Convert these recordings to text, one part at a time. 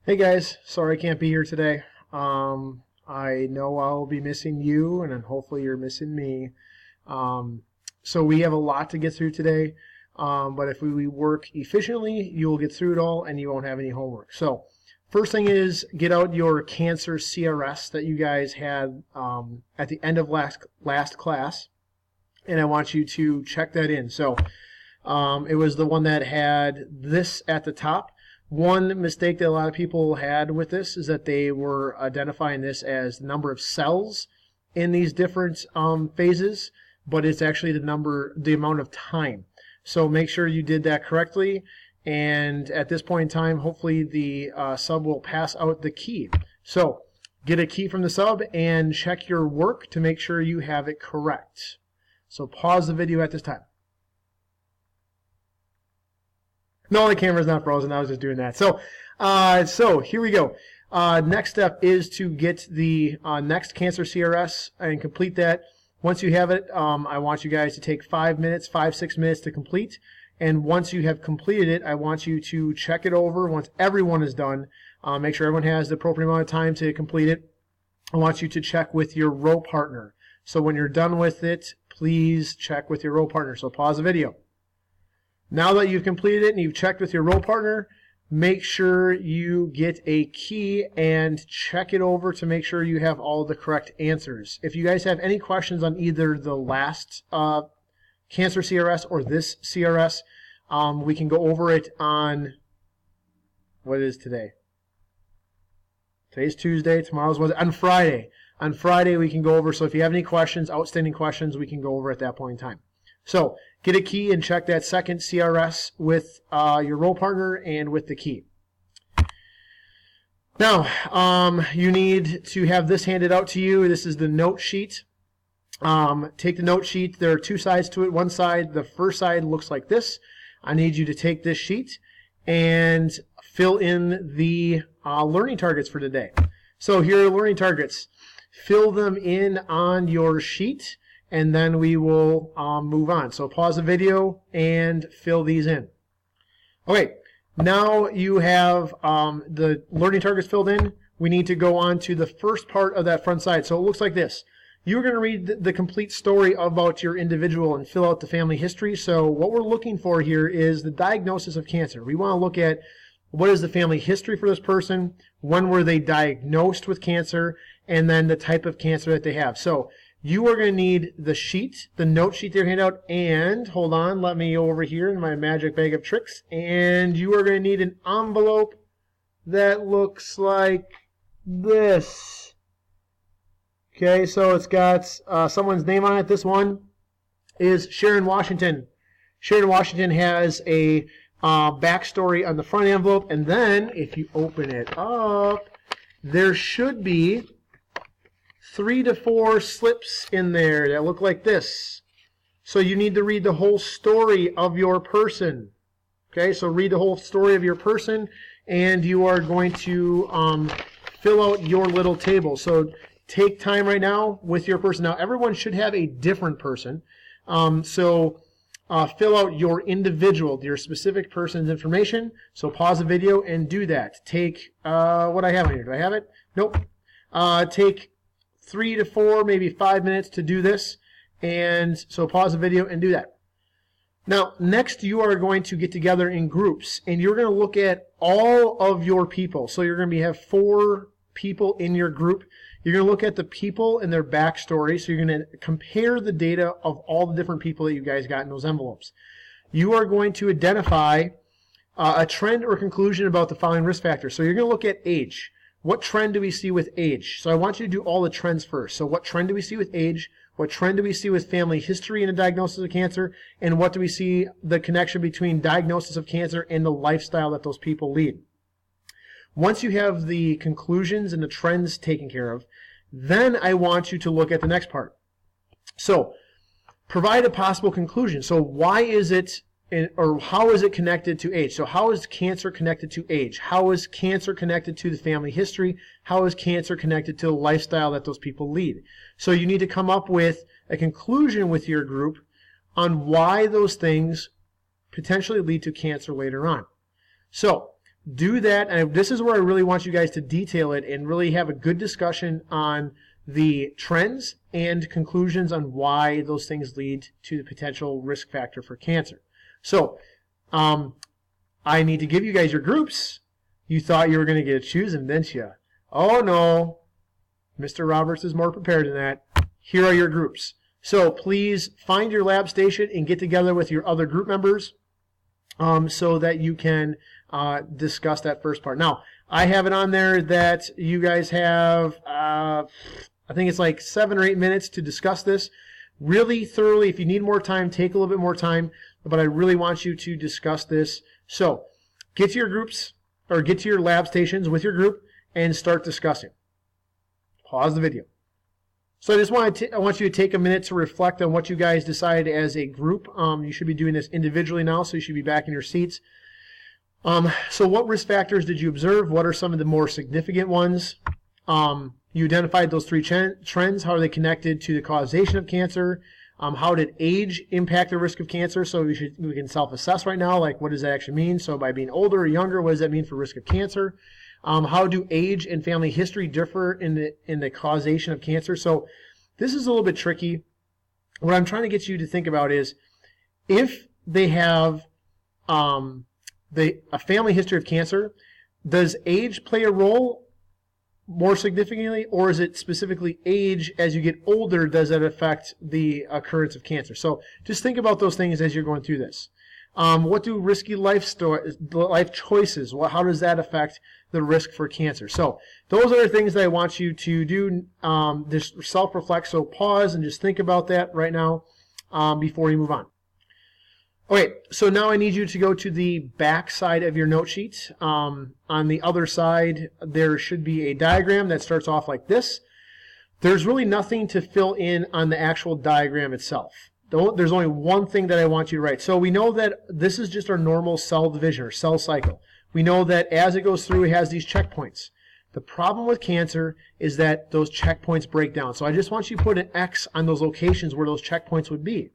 Hey guys, sorry I can't be here today. I know I'll be missing you, and then hopefully you're missing me. Um, so we have a lot to get through today, but if we work efficiently, you will get through it all, and you won't have any homework. So first thing is get out your cancer CRS that you guys had at the end of last class, and I want you to check that in. So it was the one that had this at the top. One mistake that a lot of people had with this is that they were identifying this as the number of cells in these different phases, but it's actually the amount of time. So make sure you did that correctly, and at this point in time, hopefully the sub will pass out the key. So get a key from the sub and check your work to make sure you have it correct. So pause the video at this time. No, the camera's not frozen. I was just doing that. So here we go. Next step is to get the next cancer CRS and complete that. Once you have it, I want you guys to take 5 minutes, 6 minutes to complete. And once you have completed it, I want you to check it over. Once everyone is done, make sure everyone has the appropriate amount of time to complete it. I want you to check with your row partner. So when you're done with it, please check with your row partner. So pause the video. Now that you've completed it and you've checked with your row partner, make sure you get a key and check it over to make sure you have all the correct answers. If you guys have any questions on either the last cancer CRS or this CRS, we can go over it on, what is today? Today's Tuesday, tomorrow's Wednesday, on Friday. On Friday we can go over, so if you have any questions, outstanding questions, we can go over at that point in time. So get a key and check that second CRS with your row partner and with the key. Now, you need to have this handed out to you. This is the note sheet. Take the note sheet. There are two sides to it. One side, the first side looks like this. I need you to take this sheet and fill in the learning targets for today. So here are the learning targets. Fill them in on your sheet, and then we will move on. So pause the video and fill these in. Okay, now you have the learning targets filled in. We need to go on to the first part of that front side. So it looks like this. You're going to read the complete story about your individual and fill out the family history. So what we're looking for here is the diagnosis of cancer. We want to look at what is the family history for this person, when were they diagnosed with cancer, and then the type of cancer that they have. So you are going to need the sheet, the note sheet they're handed out, and, hold on, let me over here in my magic bag of tricks, and you are going to need an envelope that looks like this. Okay, so it's got someone's name on it. This one is Sharon Washington. Sharon Washington has a backstory on the front envelope, and then if you open it up, there should be 3 to 4 slips in there that look like this. So you need to read the whole story of your person. Okay, so read the whole story of your person, and you are going to fill out your little table. So take time right now with your person. Now everyone should have a different person. So fill out your individual, your specific person's information. So pause the video and do that. Take what I have on here. Do I have it? Nope. Take 3 to 4, maybe 5 minutes to do this. And so pause the video and do that. Now, next you are going to get together in groups, and you're going to look at all of your people. So you're going to have 4 people in your group. You're going to look at the people and their backstory. So you're going to compare the data of all the different people that you guys got in those envelopes. You are going to identify a trend or conclusion about the following risk factors. So you're going to look at age. What trend do we see with age? So I want you to do all the trends first. So what trend do we see with age? What trend do we see with family history in a diagnosis of cancer? And what do we see the connection between diagnosis of cancer and the lifestyle that those people lead? Once you have the conclusions and the trends taken care of, then I want you to look at the next part. So provide a possible conclusion. So why is it, or how is it connected to age? So how is cancer connected to age? How is cancer connected to the family history? How is cancer connected to the lifestyle that those people lead? So you need to come up with a conclusion with your group on why those things potentially lead to cancer later on. So do that, and this is where I really want you guys to detail it and really have a good discussion on the trends and conclusions on why those things lead to the potential risk factor for cancer. So, I need to give you guys your groups. You thought you were going to get to choose them, didn't you? Oh no, Mr. Roberts is more prepared than that. Here are your groups. So please find your lab station and get together with your other group members so that you can discuss that first part. Now, I have it on there that you guys have, I think it's like 7 or 8 minutes to discuss this really thoroughly. If you need more time, take a little bit more time, but I really want you to discuss this. So get to your groups, or get to your lab stations with your group and start discussing. Pause the video. So I just want you to take a minute to reflect on what you guys decided as a group. You should be doing this individually now, so you should be back in your seats. So what risk factors did you observe? What are some of the more significant ones? You identified those 3 trends. How are they connected to the causation of cancer? How did age impact the risk of cancer? So we can self-assess right now, like what does that actually mean? So by being older or younger, what does that mean for risk of cancer? How do age and family history differ in the causation of cancer? So this is a little bit tricky. What I'm trying to get you to think about is if they have a family history of cancer, does age play a role more significantly, or is it specifically age as you get older, does that affect the occurrence of cancer? So just think about those things as you're going through this. What do risky life choices, how does that affect the risk for cancer? So those are the things that I want you to do, just self-reflect. So pause and just think about that right now before you move on. Okay, so now I need you to go to the back side of your note sheet. On the other side, there should be a diagram that starts off like this. There's really nothing to fill in on the actual diagram itself. There's only one thing that I want you to write. So we know that this is just our normal cell division or cell cycle. We know that as it goes through, it has these checkpoints. The problem with cancer is that those checkpoints break down. So I just want you to put an X on those locations where those checkpoints would be.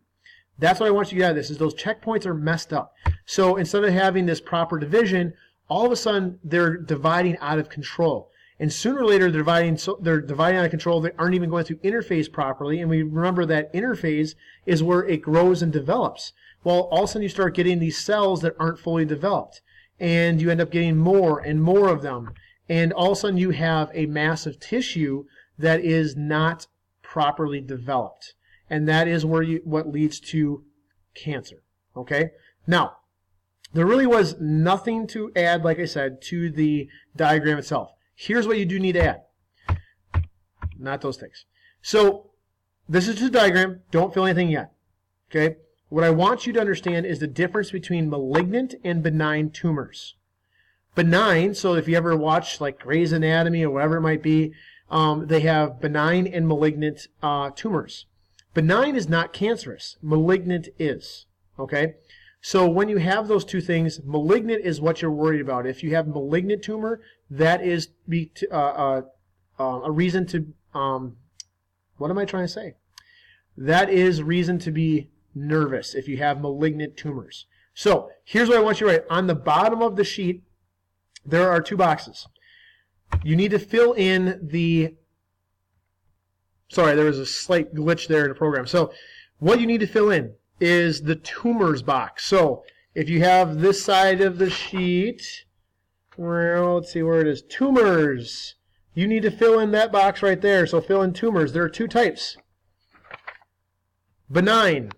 That's what I want you to get out of this, is those checkpoints are messed up. So instead of having this proper division, all of a sudden they're dividing out of control. And sooner or later they're dividing out of control. They aren't even going through interphase properly. And we remember that interphase is where it grows and develops. Well, all of a sudden you start getting these cells that aren't fully developed. And you end up getting more and more of them. And all of a sudden you have a mass of tissue that is not properly developed. And that is what leads to cancer. Okay? Now, there really was nothing to add, like I said, to the diagram itself. Here's what you do need to add. Not those things. So, this is just a diagram. Don't fill anything yet. Okay? What I want you to understand is the difference between malignant and benign tumors. Benign, so if you ever watch like Grey's Anatomy or whatever it might be, they have benign and malignant tumors. Benign is not cancerous. Malignant is. Okay? So when you have those two things, malignant is what you're worried about. If you have malignant tumor, that is a reason to, what am I trying to say? That is reason to be nervous if you have malignant tumors. So here's what I want you to write. On the bottom of the sheet, there are 2 boxes. You need to fill in the... Sorry, there was a slight glitch there in the program. So what you need to fill in is the tumors box. So if you have this side of the sheet, well, let's see where it is. Tumors. You need to fill in that box right there. So fill in tumors. There are 2 types. Benign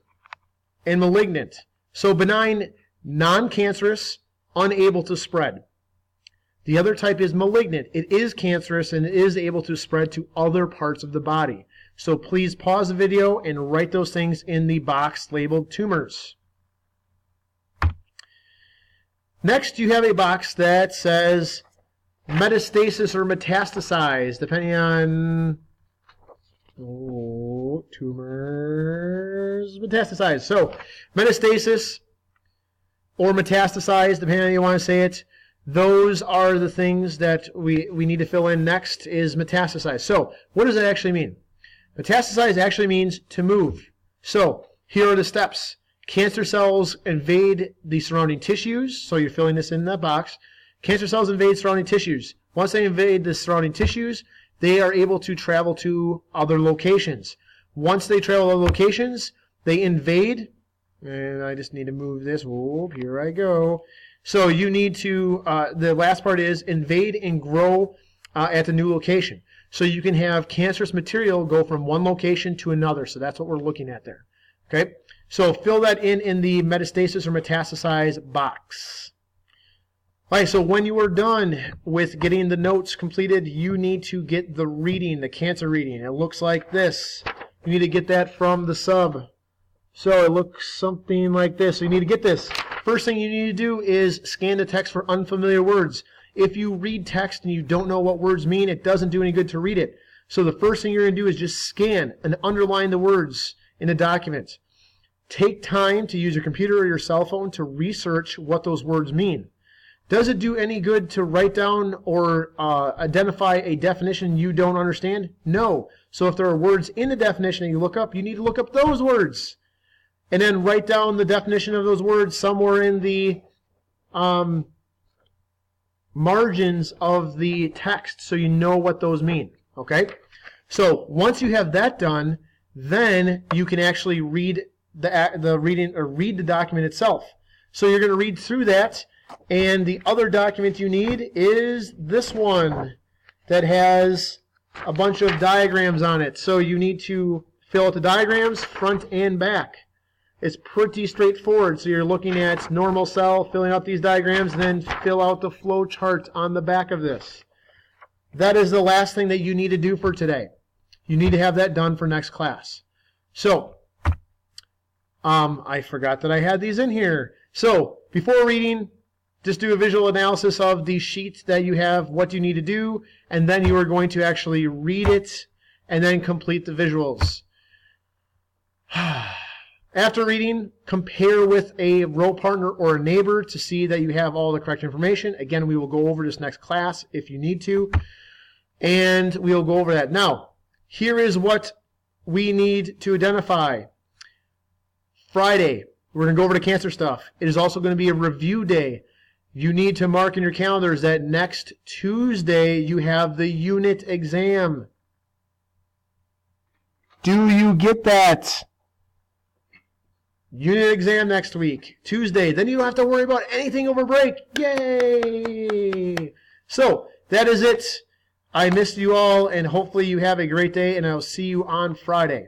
and malignant. So benign, non-cancerous, unable to spread. The other type is malignant. It is cancerous and it is able to spread to other parts of the body. So please pause the video and write those things in the box labeled tumors. Next, you have a box that says metastasis or metastasize, depending on tumors, metastasize. So metastasis or metastasize, depending on how you want to say it. Those are the things that we need to fill in. Next is metastasize. So what does that actually mean? Metastasize actually means to move. So here are the steps. Cancer cells invade the surrounding tissues. So you're filling this in that box. Cancer cells invade surrounding tissues. Once they invade the surrounding tissues, they are able to travel to other locations. Once they travel to other locations, they invade, and I just need to move this. Whoop, here I go. So you need to, the last part is invade and grow at the new location. So you can have cancerous material go from one location to another. So that's what we're looking at there. Okay? So fill that in the metastasis or metastasize box. All right, so when you are done with getting the notes completed, you need to get the reading, the cancer reading. It looks like this. You need to get that from the sub. So it looks something like this. So you need to get this. First thing you need to do is scan the text for unfamiliar words. If you read text and you don't know what words mean, it doesn't do any good to read it. So the first thing you're going to do is just scan and underline the words in a document. Take time to use your computer or your cell phone to research what those words mean. Does it do any good to write down or identify a definition you don't understand? No. So if there are words in the definition that you look up, you need to look up those words. And then write down the definition of those words somewhere in the margins of the text so you know what those mean. Okay? So once you have that done, then you can actually read the reading or read the document itself. So you're going to read through that. And the other document you need is this one that has a bunch of diagrams on it. So you need to fill out the diagrams front and back. It's pretty straightforward. So you're looking at normal cell, filling out these diagrams, and then fill out the flow chart on the back of this. That is the last thing that you need to do for today. You need to have that done for next class. So, I forgot that I had these in here. So, before reading, just do a visual analysis of the sheet that you have, what you need to do, and then you are going to actually read it and then complete the visuals. After reading, compare with a row partner or a neighbor to see that you have all the correct information. Again, we will go over this next class if you need to, and we'll go over that. Now, here is what we need to identify. Friday, we're going to go over the cancer stuff. It is also going to be a review day. You need to mark in your calendars that next Tuesday you have the unit exam. Do you get that? Unit exam next week, Tuesday. Then you don't have to worry about anything over break. Yay! So, that is it. I missed you all, and hopefully you have a great day, and I'll see you on Friday.